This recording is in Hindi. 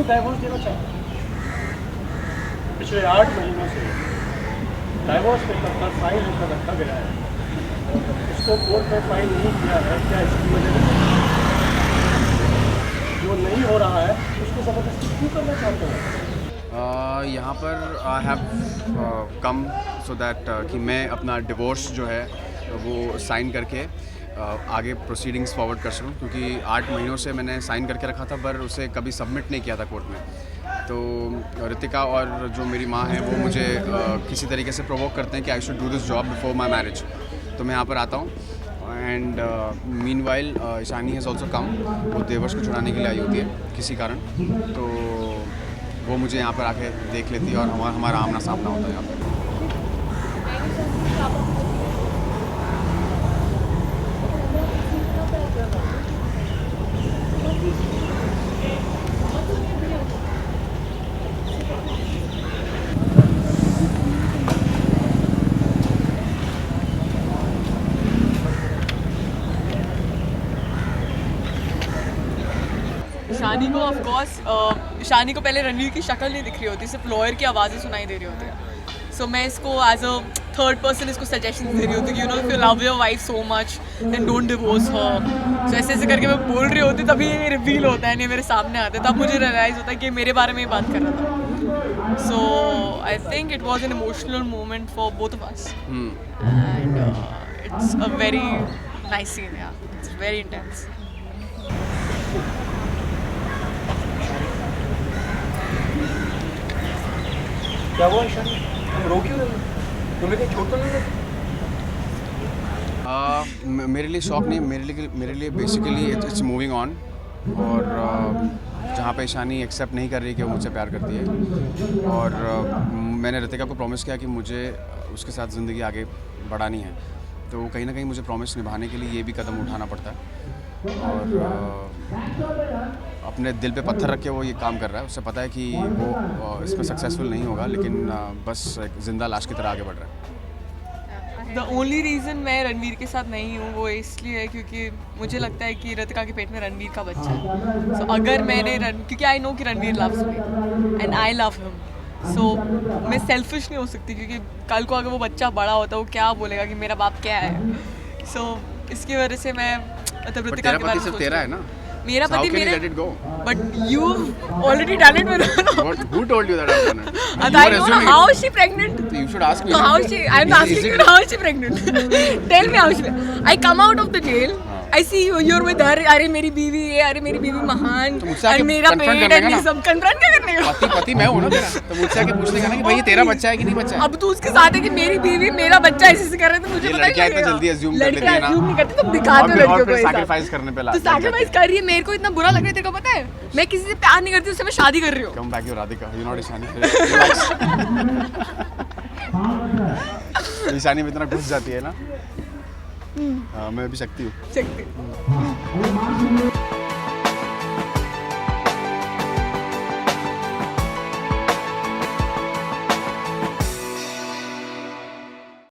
डाइवोर्स देना चाहता हूँ। पिछले 8 महीनों से डाइवोर्स पेपर पर फाइल होकर रखा गया है, इसको कोर्ट में फाइल नहीं किया है। क्या इसकी वजह से जो नहीं हो रहा है उसको ज़बरदस्ती क्यों करना चाहते हैं? यहाँ पर I have come so that कि मैं अपना डिवोर्स जो है वो साइन करके आगे प्रोसीडिंग्स फॉरवर्ड कर सकूँ, क्योंकि 8 महीनों से मैंने साइन करके रखा था पर उसे कभी सबमिट नहीं किया था कोर्ट में। तो रितिका और जो मेरी माँ है वो मुझे किसी तरीके से प्रोवोक करते हैं कि I should do this job before my marriage. तो मैं यहाँ पर आता हूँ and meanwhile Ishani has also come. वो देवर्स को छुड़ाने के लिए आई होती है किसी कारण, तो वो मुझे यहाँ पर आके देख लेती है और हमारा आमना सामना होता है यहाँ पर। ईशानी को ऑफ कोर्स ईशानी को पहले रणवीर की शक्ल नहीं दिख रही होती, सिर्फ लॉयर की आवाज़ें सुनाई दे रही होती है। सो मैं इसको एज अ थर्ड पर्सन इसको सजेशन दे रही होती कि you know if you love your wife so much then don't divorce her. So ऐसे ऐसे करके मैं बोल रही होती तभी ये रिवील होता है, नहीं मेरे सामने आता है, तब मुझे रियलाइज़ होता है कि मेरे बारे में ही बात कर रहा था। So I think it was an emotional moment for both of us and it's a very nice scene, या इट्स वेरी इंटेंस। क्या हुआ ईशानी, तुम रो क्यों रही हो? तुम्हें कहीं चोट तो नहीं लगी? मेरे लिए शौक नहीं, मेरे लिए बेसिकली इट्स मूविंग ऑन। और जहाँ पे ईशानी एक्सेप्ट नहीं कर रही कि वो मुझसे प्यार करती है, और मैंने रितिका को प्रॉमिस किया कि मुझे उसके साथ ज़िंदगी आगे बढ़ानी है, तो कहीं ना कहीं मुझे प्रॉमिस निभाने के लिए ये भी कदम उठाना पड़ता है। और अपने दिल पे पत्थर रख के वो ये काम कर रहा है। उसे पता है कि वो इसमें सक्सेसफुल नहीं होगा, लेकिन बस एक जिंदा लाश की तरह आगे बढ़ रहा है। द ओनली रीज़न मैं रणवीर के साथ नहीं हूँ वो इसलिए है क्योंकि मुझे लगता है कि रितिका के पेट में रणवीर का बच्चा है। सो अगर मैंने क्योंकि आई नो कि Ranveer loves me and I love him, so मैं सेल्फिश नहीं हो सकती, क्योंकि कल को अगर वो बच्चा बड़ा होता है वो क्या बोलेगा कि मेरा बाप क्या है। सो इसकी वजह से मैं मतलब रितिका के बारे में सोच तेरा है ना, मेरा पति मेरे, let it go? but you already done it with her. Who told you that I've done it? And I don't know how is she pregnant. You should ask me. So how is she? I'm asking you how is she pregnant? Tell me how is she. I come out of the jail. I see you. You're with her. अरे मेरी बीवी है, अरे मेरी बीवी महान, और मेरा पेट है, ये सब कन्फ्रंट क्या करने का? पति मैं हूँ ना तेरा, तो मुझसे आके पूछने का ना कि भाई तेरा बच्चा है कि नहीं बच्चा है। अब तू उसके साथ है कि मेरी बीवी मेरा बच्चा ऐसे कर रहे तो मुझे पता नहीं लड़कियां इतना जल्दी assume कर लेती है ना। assume नहीं करती, तुम दिखा दो लड़कियों को। सैक्रिफाइस करने पे तो सैक्रिफाइस कर रही है, मेरे को इतना बुरा लग रहा है, तेरे को पता है? मैं किसी से प्यार नहीं करती, उससे मैं शादी कर रही हूँ। Come back, you're Radhika. You're not Ishani. Ishani में इतना घुस जाती है ना, मैं भी शक्ति हूँ। शक्ति।